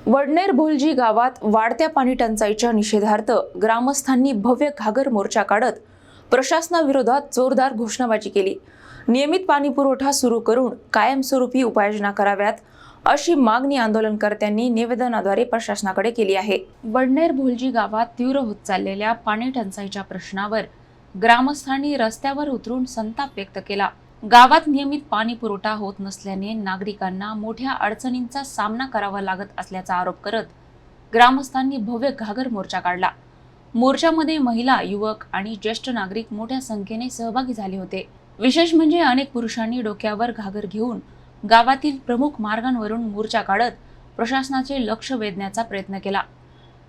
वडनेर भोलजी गावात वाढत्या पाणी टंचाईच्या निषेधार्थ ग्रामस्थांनी भव्य घागर मोर्चा काढत प्रशासनाविरोधात जोरदार घोषणाबाजी केली। नियमित पाणी पुरवठा सुरू करून कायमस्वरूपी उपाययोजना कराव्यात अशी मागणी आंदोलनकर्त्यांनी निवेदनाद्वारे प्रशासनाकडे केली आहे। वडनेर भोलजी गावात तीव्र होत चाललेल्या पाणी टंचाईच्या प्रश्नावर ग्रामस्थांनी रस्त्यावर उतरून संताप व्यक्त केला। गावात नियमित पाणी पुरवठा होत नसल्याने नागरिकांना मोठ्या अडचणींचा सामना करावा लागत असल्याचा आरोप करत ग्रामस्थांनी भव्य घागर मोर्चा काढला। मोर्चामध्ये महिला, युवक आणि ज्येष्ठ नागरिक मोठ्या संख्येने सहभागी झाले होते। विशेष म्हणजे अनेक पुरुषांनी डोक्यावर घागर घेऊन गावातील प्रमुख मार्गांवरून मोर्चा काढत प्रशासनाचे लक्ष वेधण्याचा प्रयत्न केला।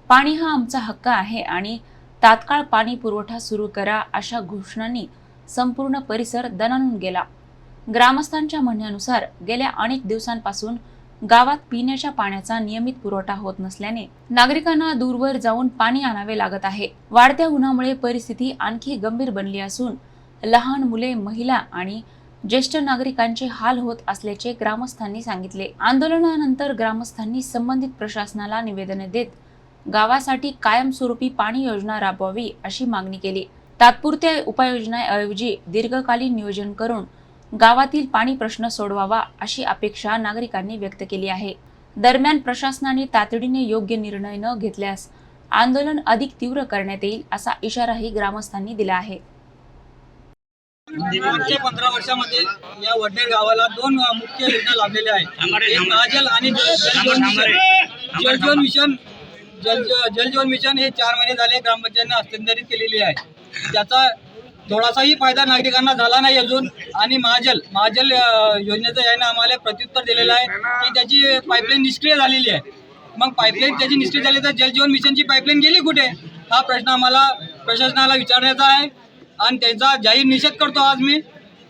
पाणी हा आमचा हक्क आहे आणि तात्काळ पाणी पुरवठा सुरू करा अशा घोषणांनी संपूर्ण परिसर दणाणून गेला। ग्रामस्थांच्या म्हणण्यानुसार गेल्या अनेक दिवसांपासून गावात पिण्याच्या पाण्याचा नियमित पुरवठा होत नसल्याने नागरिकांना दूरवर जाऊन पाणी आणावे लागत आहे। वाढत्या उन्हामुळे परिस्थिती आणखी गंभीर बनली असून लहान मुले, महिला आणि ज्येष्ठ नागरिकांचे हाल होत असल्याचे ग्रामस्थांनी सांगितले। आंदोलनानंतर ग्रामस्थांनी संबंधित प्रशासनाला निवेदन देत गावासाठी कायमस्वरूपी पाणी योजना राबवावी अशी मागणी केली। तात्पुरत्या उपाययोजनांऐवजी दीर्घकालीन नियोजन करून गावातील पाणी प्रश्न सोडवावा अशी अपेक्षा नागरिकांनी व्यक्त केली आहे। दरम्यान प्रशासनाने तातडीने योग्य निर्णय न घेतल्यास आंदोलन अधिक तीव्र करण्यात येईल असा इशाराही ग्रामस्थांनी दिला आहे। मागच्या 15 वर्षामध्ये या वडनेर गावाला दोन मुख्य योजना लाभलेल्या आहेत। एक महाजल आणि जलजीवन मिशन। जलजीवन मिशन हे 4 महिने झाले ग्रामपंचायतीने हस्तांतरित केलेली आहे। त्याचा थोडासाही फायदा नागरिकांना झाला नाही अजून। आणि महाजल योजनेचं याने आम्हाला प्रत्युत्तर दिलेलं आहे की त्याची पाईपलाईन निष्क्रिय झालेली आहे। मग पाईपलाईन त्याची निष्क्रिय झाली तर जलजीवन मिशनची पाईपलाईन गेली कुठे, हा प्रश्न आम्हाला प्रशासनाला विचारण्याचा आहे आणि त्यांचा जाहीर निषेध करतो आज मी।